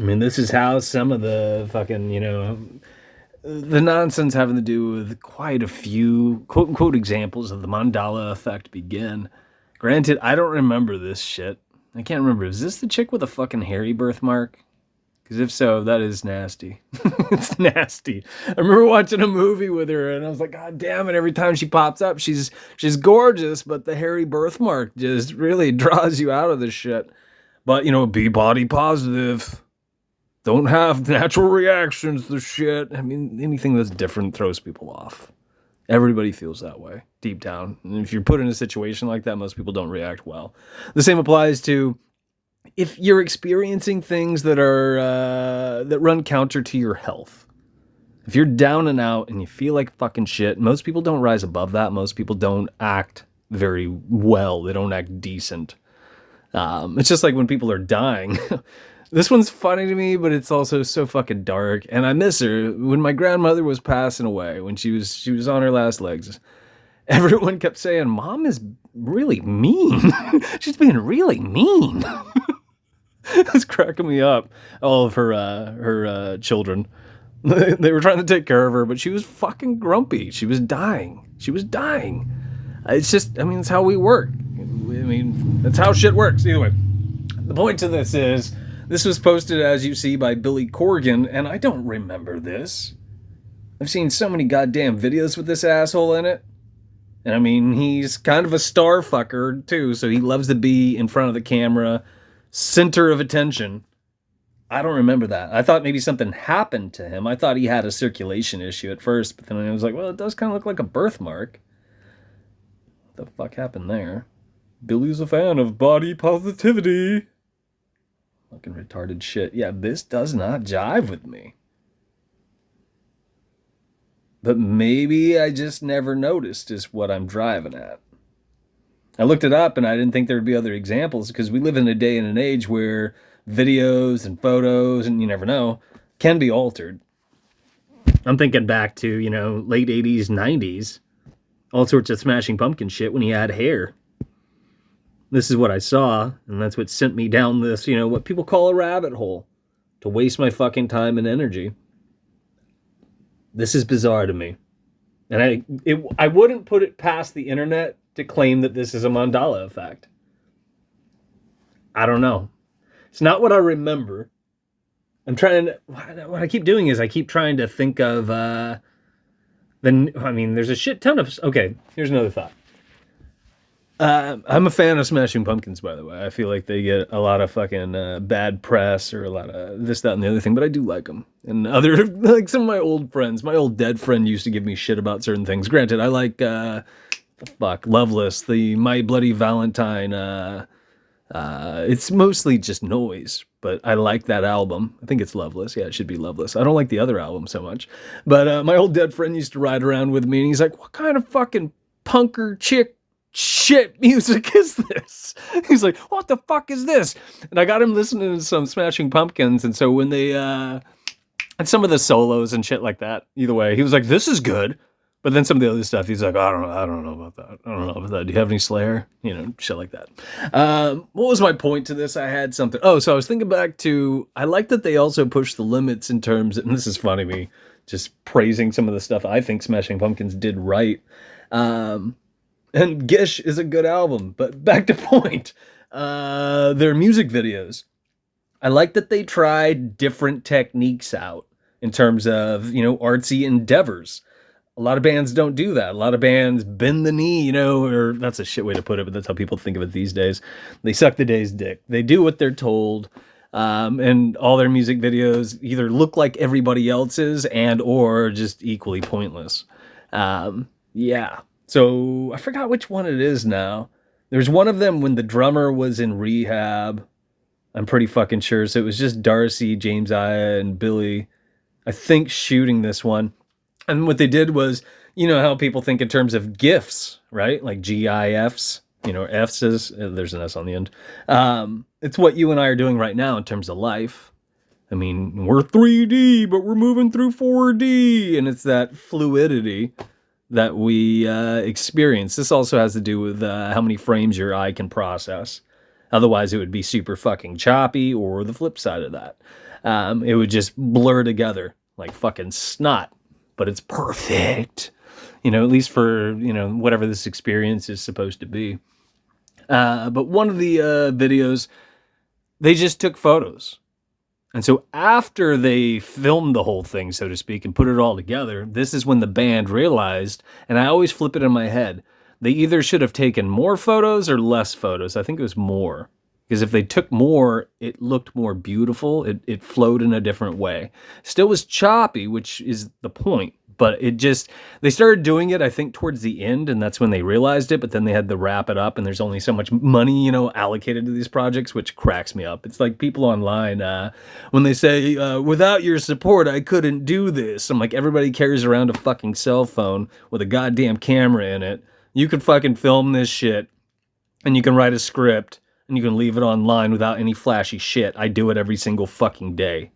I mean, this is how some of the fucking, the nonsense having to do with quite a few quote unquote examples of the Mandela effect begin. Granted, I don't remember this shit. I can't remember. Is this the chick with a fucking hairy birthmark? Because if so, that is nasty. It's nasty. I remember watching a movie with her, and I was like, God damn it! Every time she pops up, she's gorgeous, but the hairy birthmark just really draws you out of this shit. But be body positive. Don't have natural reactions to shit. I mean, anything that's different throws people off. Everybody feels that way deep down. And if you're put in a situation like that, most people don't react well. The same applies to if you're experiencing things that are that run counter to your health. If you're down and out and you feel like fucking shit, most people don't rise above that. Most people don't act very well. They don't act decent. It's just like when people are dying. This one's funny to me, but it's also so fucking dark. And I miss her. When my grandmother was passing away, when she was on her last legs, everyone kept saying, Mom is really mean. She's being really mean. It was cracking me up. All of her children. They were trying to take care of her, but she was fucking grumpy. She was dying. It's just, I mean, it's how we work. I mean, that's how shit works. Either way, the point to this is, this was posted, as you see, by Billy Corgan, and I don't remember this. I've seen so many goddamn videos with this asshole in it. And I mean, he's kind of a star fucker, too, so he loves to be in front of the camera, center of attention. I don't remember that. I thought maybe something happened to him. I thought he had a circulation issue at first, but then I was like, well, it does kind of look like a birthmark. What the fuck happened there? Billy's a fan of body positivity. Fucking retarded shit. Yeah, this does not jive with me. But maybe I just never noticed is what I'm driving at. I looked it up and I didn't think there would be other examples because we live in a day and an age where videos and photos, and you never know, can be altered. I'm thinking back to, late 80s, 90s. All sorts of Smashing Pumpkin shit when he had hair. This is what I saw, and that's what sent me down this, what people call a rabbit hole, to waste my fucking time and energy. This is bizarre to me. And I wouldn't put it past the internet to claim that this is a Mandela effect. I don't know. It's not what I remember. What I keep doing is I keep trying to think of, there's a shit ton of, okay, here's another thought. I'm a fan of Smashing Pumpkins, by the way. I feel like they get a lot of fucking bad press or a lot of this, that, and the other thing, but I do like them. And like some of my old friends, my old dead friend used to give me shit about certain things. Granted, I like, Loveless, the My Bloody Valentine. It's mostly just noise, but I like that album. I think it's Loveless. Yeah, it should be Loveless. I don't like the other album so much. But my old dead friend used to ride around with me, and he's like, what kind of fucking punker chick shit music is this? He's like, what the fuck is this? And I got him listening to some Smashing Pumpkins, and so when they and some of the solos and shit like that, either way, he was like, this is good. But then some of the other stuff, he's like, I don't know about that. Do you have any Slayer? Shit like that. What was my point to this? I had something. Oh, so I was thinking back to, I like that they also push the limits in terms, and this is funny, me just praising some of the stuff I think Smashing Pumpkins did right. And Gish is a good album, but back to point. Their music videos. I like that they tried different techniques out in terms of, artsy endeavors. A lot of bands don't do that. A lot of bands bend the knee, or that's a shit way to put it, but that's how people think of it these days. They suck the day's dick. They do what they're told. And all their music videos either look like everybody else's and or just equally pointless. Yeah. So I forgot which one it is now. There's one of them when the drummer was in rehab. I'm pretty fucking sure. So it was just Darcy, James Aya, and Billy, I think, shooting this one. And what they did was, how people think in terms of GIFs, right? Like GIFs, Fs is, there's an S on the end. It's what you and I are doing right now in terms of life. I mean, we're 3D, but we're moving through 4D. And it's that fluidity that we experience. This also has to do with how many frames your eye can process. Otherwise, it would be super fucking choppy, or the flip side of that. It would just blur together like fucking snot, but it's perfect. At least for, whatever this experience is supposed to be. But one of the videos, they just took photos. And so after they filmed the whole thing, so to speak, and put it all together, this is when the band realized, and I always flip it in my head, they either should have taken more photos or less photos. I think it was more. Because if they took more, it looked more beautiful. It flowed in a different way. Still was choppy, which is the point. But they started doing it, I think, towards the end, and that's when they realized it, but then they had to wrap it up, and there's only so much money, allocated to these projects, which cracks me up. It's like people online, when they say, without your support, I couldn't do this. I'm like, everybody carries around a fucking cell phone with a goddamn camera in it. You can fucking film this shit, and you can write a script, and you can leave it online without any flashy shit. I do it every single fucking day.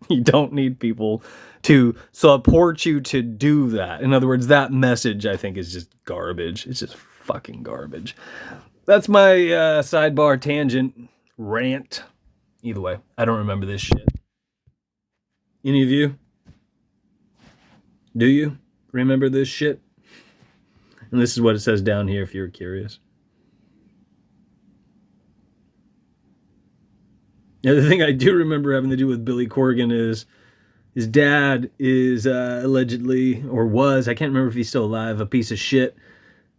You don't need people to support you to do that. In other words, that message, I think, is just garbage. It's just fucking garbage. That's my sidebar tangent rant. Either way, I don't remember this shit. Any of you? Do you remember this shit? And this is what it says down here if you're curious. The other thing I do remember having to do with Billy Corgan is his dad is allegedly, or was, I can't remember if he's still alive, a piece of shit.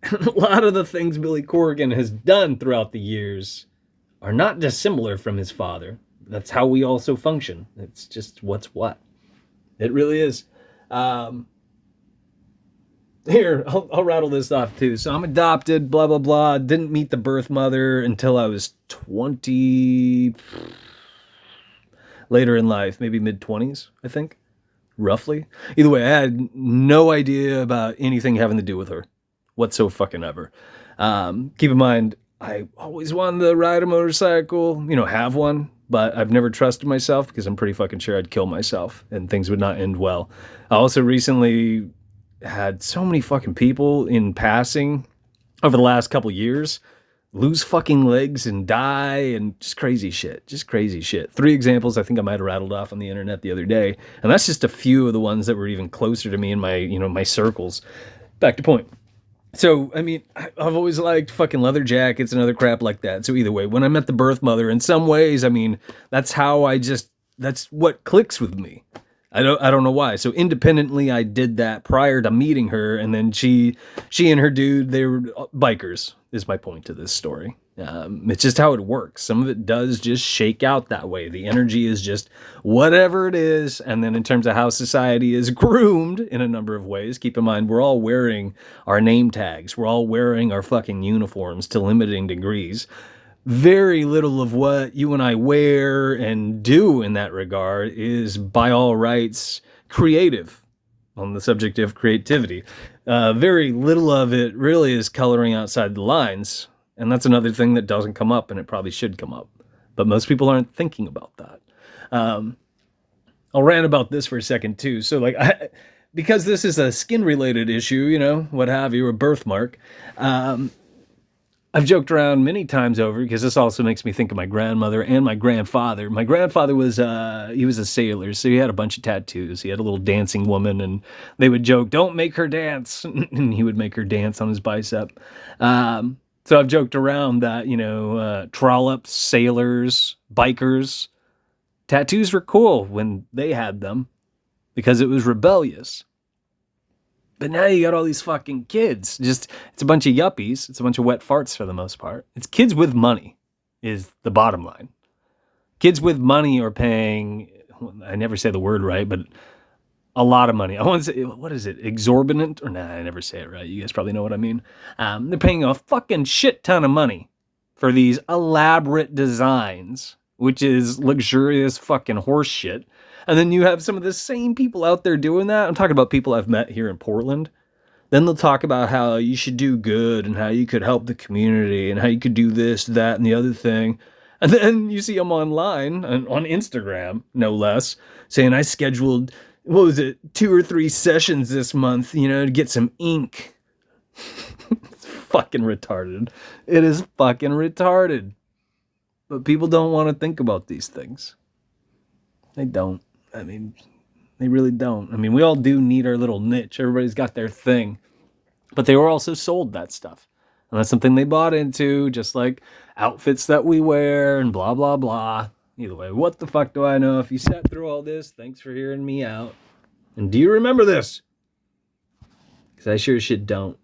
And a lot of the things Billy Corgan has done throughout the years are not dissimilar from his father. That's how we also function. It's just what's what. It really is. Here, I'll rattle this off too. So I'm adopted, blah, blah, blah. Didn't meet the birth mother until I was 20... later in life, maybe mid-20s, I think, roughly. Either way, I had no idea about anything having to do with her whatsoever. Keep in mind, I always wanted to ride a motorcycle, have one, but I've never trusted myself because I'm pretty fucking sure I'd kill myself and things would not end well. I also recently had so many fucking people in passing over the last couple years lose fucking legs and die and just crazy shit. 3 examples I think I might have rattled off on the internet the other day. And that's just a few of the ones that were even closer to me in my, my circles. Back to point. So, I mean, I've always liked fucking leather jackets and other crap like that. So either way, when I met the birth mother, in some ways, I mean, that's what clicks with me. I don't know why. So independently, I did that prior to meeting her, and then she and her dude, they were bikers, is my point to this story. It's just how it works. Some of it does just shake out that way. The energy is just whatever it is. And then in terms of how society is groomed in a number of ways, keep in mind, we're all wearing our name tags. We're all wearing our fucking uniforms to limiting degrees. Very little of what you and I wear and do in that regard is, by all rights, creative. On the subject of creativity, very little of it really is coloring outside the lines. And that's another thing that doesn't come up, and it probably should come up. But most people aren't thinking about that. I'll rant about this for a second, too. So, because this is a skin-related issue, what have you, a birthmark, I've joked around many times over, because this also makes me think of my grandmother and my grandfather. My grandfather was he was a sailor, so he had a bunch of tattoos. He had a little dancing woman, and they would joke, "Don't make her dance," and he would make her dance on his bicep. So I've joked around that, trollops, sailors, bikers, tattoos were cool when they had them because it was rebellious. But now you got all these fucking kids. It's a bunch of yuppies. It's a bunch of wet farts for the most part. It's kids with money is the bottom line. Kids with money are paying, I never say the word right, but a lot of money. I want to say, what is it? Exorbitant? Or I never say it right. You guys probably know what I mean. They're paying a fucking shit ton of money for these elaborate designs, which is luxurious fucking horse shit. And then you have some of the same people out there doing that. I'm talking about people I've met here in Portland. Then they'll talk about how you should do good and how you could help the community and how you could do this, that, and the other thing. And then you see them online, on Instagram, no less, saying, I scheduled, 2 or 3 sessions this month, to get some ink. It's fucking retarded. It is fucking retarded. But people don't want to think about these things. They don't. I mean, they really don't. I mean, we all do need our little niche. Everybody's got their thing. But they were also sold that stuff. And that's something they bought into, just like outfits that we wear and blah, blah, blah. Either way, what the fuck do I know? If you sat through all this, thanks for hearing me out. And do you remember this? Because I sure as shit don't.